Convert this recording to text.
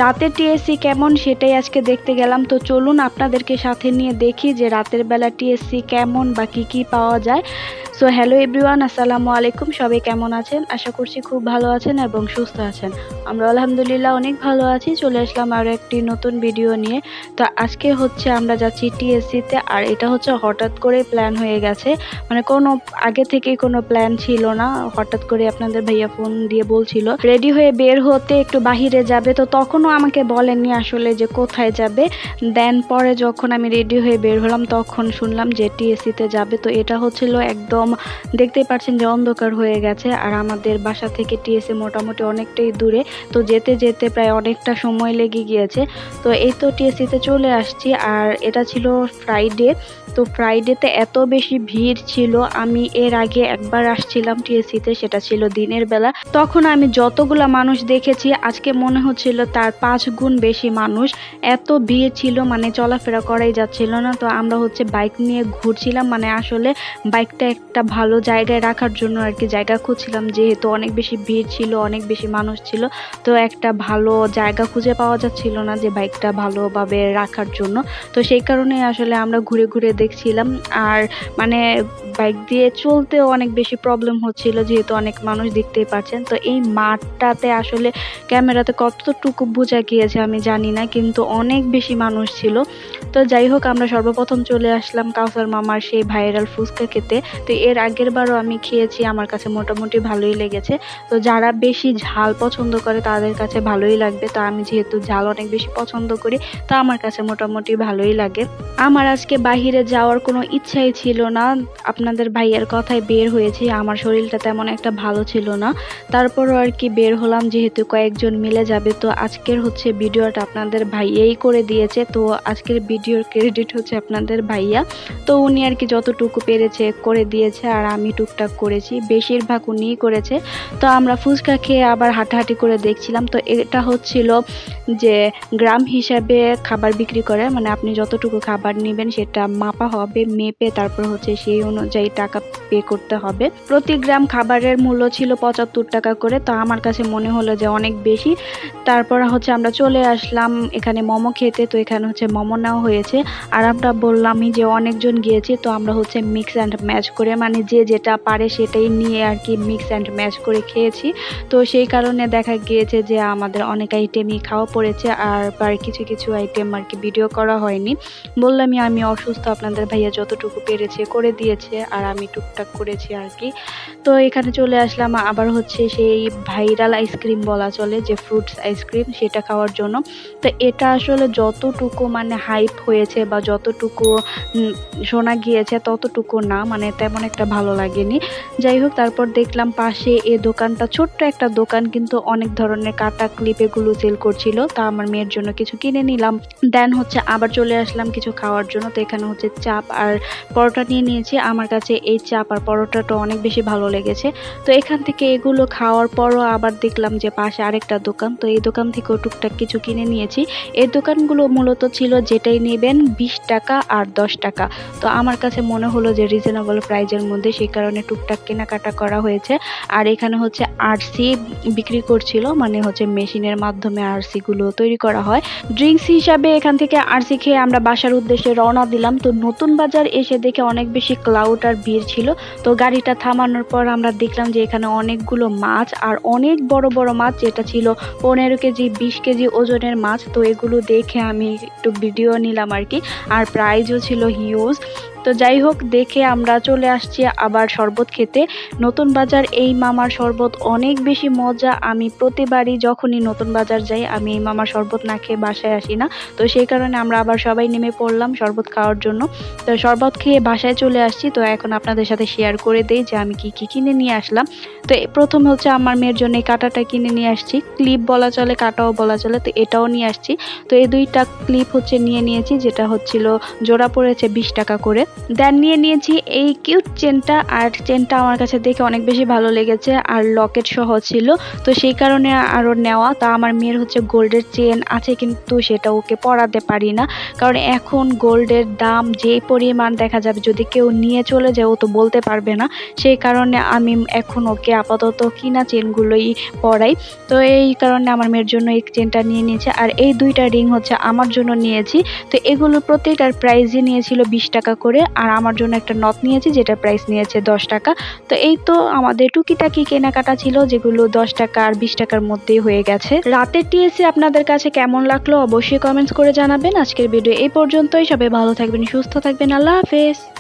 রাতের টিএসসি কেমন সেটাই আজকে দেখতে গেলাম। তো চলুন আপনাদেরকে সাথে নিয়ে দেখি যে রাতের বেলা টিএসসি কেমন বা কি কি পাওয়া যায়। সো হ্যালো এভরিওয়ান, আসসালামু আলাইকুম। সবাই কেমন আছেন? আশা করছি খুব ভালো আছেন এবং সুস্থ আছেন। আমরা আলহামদুলিল্লাহ অনেক ভালো আছি। চলে আসলাম আরও একটি নতুন ভিডিও নিয়ে। তো আজকে হচ্ছে আমরা যাচ্ছি টিএসসিতে, আর এটা হচ্ছে হঠাৎ করে প্ল্যান হয়ে গেছে, মানে কোনো আগে থেকেই কোনো প্ল্যান ছিল না। হঠাৎ করে আপনাদের ভাইয়া ফোন দিয়ে বলছিল রেডি হয়ে বের হতে, একটু বাহিরে যাবে। তো তখনও আমাকে বলেননি আসলে যে কোথায় যাবে। দেন পরে যখন আমি রেডি হয়ে বের হলাম তখন শুনলাম যে টিএসসিতে যাবে। তো এটা হচ্ছিল একদম দেখতেই পাচ্ছেন যে অন্ধকার হয়ে গেছে, আর আমাদের বাসা থেকে টিএসসি মোটামুটি অনেকটাই দূরে। তো যেতে যেতে প্রায় অনেকটা সময় লেগে গিয়েছে। তো এই তো টিএসসিতে চলে আসছি, আর এটা ছিল ফ্রাইডে। তো ফ্রাইডেতে এত বেশি ভিড় ছিল, আমি এর আগে একবার আসছিলাম টিএসসিতে, সেটা ছিল দিনের বেলা। তখন আমি যতগুলা মানুষ দেখেছি আজকে মনে হচ্ছিল তার 5 গুণ বেশি মানুষ। এত ভিড় ছিল, মানে চলাফেরা করাই যাচ্ছিল না। তো আমরা হচ্ছে বাইক নিয়ে ঘুরছিলাম, মানে আসলে বাইকটা একটা ভালো জায়গায় রাখার জন্য আর কি জায়গা খুঁজছিলাম, যেহেতু অনেক বেশি ভিড় ছিল, অনেক বেশি মানুষ ছিল। তো একটা ভালো জায়গা খুঁজে পাওয়া যাচ্ছিল না যে বাইকটা ভালোভাবে রাখার জন্য। তো সেই কারণে আসলে আমরা ঘুরে ঘুরে দেখছিলাম, আর মানে বাইক দিয়ে চলতেও অনেক বেশি প্রবলেম হচ্ছিল, যেহেতু অনেক মানুষ দেখতেই পাচ্ছেন। তো এই মাঠটাতে আসলে ক্যামেরাতে কতটুকু বোঝা গিয়েছে আমি জানি না, কিন্তু অনেক বেশি মানুষ ছিল। তো যাই হোক, আমরা সর্বপ্রথম চলে আসলাম কাউসার মামার সেই ভাইরাল ফুচকা খেতে। তো এর আগের বারও আমি খেয়েছি, আমার কাছে মোটামুটি ভালোই লেগেছে। তো যারা বেশি ঝাল পছন্দ করে তাদের কাছে ভালোই লাগবে। তো আমি যেহেতু ঝাল অনেক বেশি পছন্দ করি, তো আমার কাছে মোটামুটি ভালোই লাগে। আমার আজকে বাহিরে যাওয়ার কোনো ইচ্ছাই ছিল না, আপনাদের ভাইয়ের কথায় বের হয়েছি। আমার শরীরটা তেমন একটা ভালো ছিল না, তারপরও আর কি বের হলাম, যেহেতু কয়েকজন মিলে যাবে। তো আজকের হচ্ছে ভিডিওটা আপনাদের ভাইয়াই করে দিয়েছে। তো আজকের ভিডিওর ক্রেডিট হচ্ছে আপনাদের ভাইয়া। তো উনি আর কি যতটুকু পেরেছে করে দিয়েছে, আর আমি টুকটাক করেছি, বেশিরভাগ উনিই করেছে। তো আমরা ফুচকা খেয়ে আবার হাঁটাহাঁটি করে দেখছিলাম। তো এটা হচ্ছিল যে গ্রাম হিসাবে খাবার বিক্রি করে, মানে আপনি যতটুকু খাবার নেবেন সেটা মাপা হবে, মেপে তারপর হচ্ছে সেই অনুযায়ী টাকা পে করতে হবে। প্রতি গ্রাম খাবারের মূল্য ছিল 75 টাকা করে। তো আমার কাছে মনে হলো যে অনেক বেশি। তারপর হচ্ছে আমরা চলে আসলাম এখানে মোমো খেতে। তো এখানে হচ্ছে মোমো নেওয়া হয়েছে, আর আমরা বললামই যে অনেকজন গিয়েছি, তো আমরা হচ্ছে মিক্স অ্যান্ড ম্যাচ করে, মানে যে যেটা পারে সেটাই নিয়ে আর কি মিক্স অ্যান্ড ম্যাচ করে খেয়েছি। তো সেই কারণে দেখা গিয়েছে যে আমাদের অনেক আইটেমই খাওয়া পড়েছে, আর কিছু কিছু আইটেম আর কি ভিডিও করা হয়নি। বললামই আমি অসুস্থ, আপনাদের ভাইয়া যতটুকু পেরেছে করে দিয়েছে, আর আমি টুকটাক করেছি আর কি। তো এখানে চলে আসলাম আবার হচ্ছে সেই ভাইরাল আইসক্রিম বলা চলে, যে ফ্রুটস আইসক্রিম, সেটা খাওয়ার জন্য। তো এটা আসলে যতটুকু মানে হাইপ হয়েছে বা যতটুকু শোনা গিয়েছে ততটুকু না, মানে তেমন একটা ভালো লাগেনি। যাই হোক, তারপর দেখলাম পাশে এই দোকানটা, ছোট্ট একটা দোকান, কিন্তু অনেক ধরনের কাটা ক্লিপ এগুলো সেল করছিল। তা আমার মেয়ের জন্য কিছু কিনে নিলাম। দেন হচ্ছে আবার চলে আসলাম কিছু খাওয়ার জন্য। তো এখানে হচ্ছে চাপ আর পরোটা নিয়ে নিয়েছি। আমার কাছে এই চাপ আর পরোটাটা অনেক বেশি ভালো লেগেছে। তো এখান থেকে এগুলো খাওয়ার পরও আবার দেখলাম যে পাশে আরেকটা দোকান। তো এই দোকান থেকেও টুকটাক কিছু কিনে নিয়েছি। এই দোকানগুলো মূলত ছিল যেটাই নেবেন 20 টাকা আর 10 টাকা। তো আমার কাছে মনে হলো যে রিজনেবল প্রাইজের মধ্যে, সেই কারণে টুকটাক কেনাকাটা করা হয়েছে। আর এখানে হচ্ছে আরসি বিক্রি করছিল, মানে হচ্ছে মেশিনের মাধ্যমে আরসি গুলো তৈরি করা হয়। ড্রিঙ্কস হিসাবে এখান থেকে আরসি খেয়ে আমরা বাসার উদ্দেশ্যে রওনা দিলাম। তো নতুন বাজার এসে দেখে অনেক বেশি ক্লাউড আর ভিড় ছিল। তো গাড়িটা থামানোর পর আমরা দেখলাম যে এখানে অনেকগুলো মাছ, আর অনেক বড় বড় মাছ, যেটা ছিল 15 কেজি 20 কেজি ওজনের মাছ। তো এগুলো দেখে আমি একটু ভিডিও নিলাম আর কি, আর প্রাইজও ছিল হিউজ। তো যাই হোক, দেখে আমরা চলে আসছি আবার শরবত খেতে। নতুন বাজার এই মামার শরবত অনেক বেশি মজা। আমি প্রতিবারই যখনই নতুন বাজার যাই আমি এই মামার শরবত না খেয়ে বাসায় আসি না। তো সেই কারণে আমরা আবার সবাই নেমে পড়লাম শরবত খাওয়ার জন্য। তো শরবত খেয়ে বাসায় চলে আসছি। তো এখন আপনাদের সাথে শেয়ার করে দেই যে আমি কি কি কিনে নিয়ে আসলাম। তো প্রথমে হচ্ছে আমার মেয়ের জন্য এই কাঁটাটা কিনে নিয়ে আসছি, ক্লিপ বলা চলে, কাঁটাও বলা চলে। তো এটাও নিয়ে আসছি। তো এই দুইটা ক্লিপ হচ্ছে নিয়ে নিয়েছি, যেটা হচ্ছিল জোড়া পড়েছে 20 টাকা করে। দেন নিয়ে নিয়েছি এই কিউট চেনটা, আর চেনটা আমার কাছে দেখে অনেক বেশি ভালো লেগেছে আর লকেট সহ ছিল, তো সেই কারণে আরও নেওয়া। তা আমার মেয়ের হচ্ছে গোল্ডের চেন আছে কিন্তু সেটা ওকে পরাতে পারি না, কারণ এখন গোল্ডের দাম যে পরিমাণ দেখা যাবে যদি কেউ নিয়ে চলে যায় ও তো বলতে পারবে না, সেই কারণে আমি এখন ওকে আপাতত কিনা চেনগুলোই পরাই। তো এই কারণে আমার মেয়ের জন্য এই চেনটা নিয়ে নিয়েছে, আর এই দুইটা রিং হচ্ছে আমার জন্য নিয়েছি। তো এগুলো প্রত্যেকটার প্রাইসই নিয়েছিল 20 টাকা করে, আর আমার জন্য একটা নথ নিয়েছি যেটা প্রাইস নিয়েছে 10 টাকা। তো এই তো আমাদের টুকিটাকি কেনাকাটা ছিল যেগুলো 10 টাকা আর 20 টাকার মধ্যেই হয়ে গেছে। রাতের টিএসসি আপনাদের কাছে কেমন লাগলো অবশ্যই কমেন্টস করে জানাবেন। আজকের ভিডিও এই পর্যন্তই, সবাই ভালো থাকবেন, সুস্থ থাকবেন, আল্লাহ হাফেজ।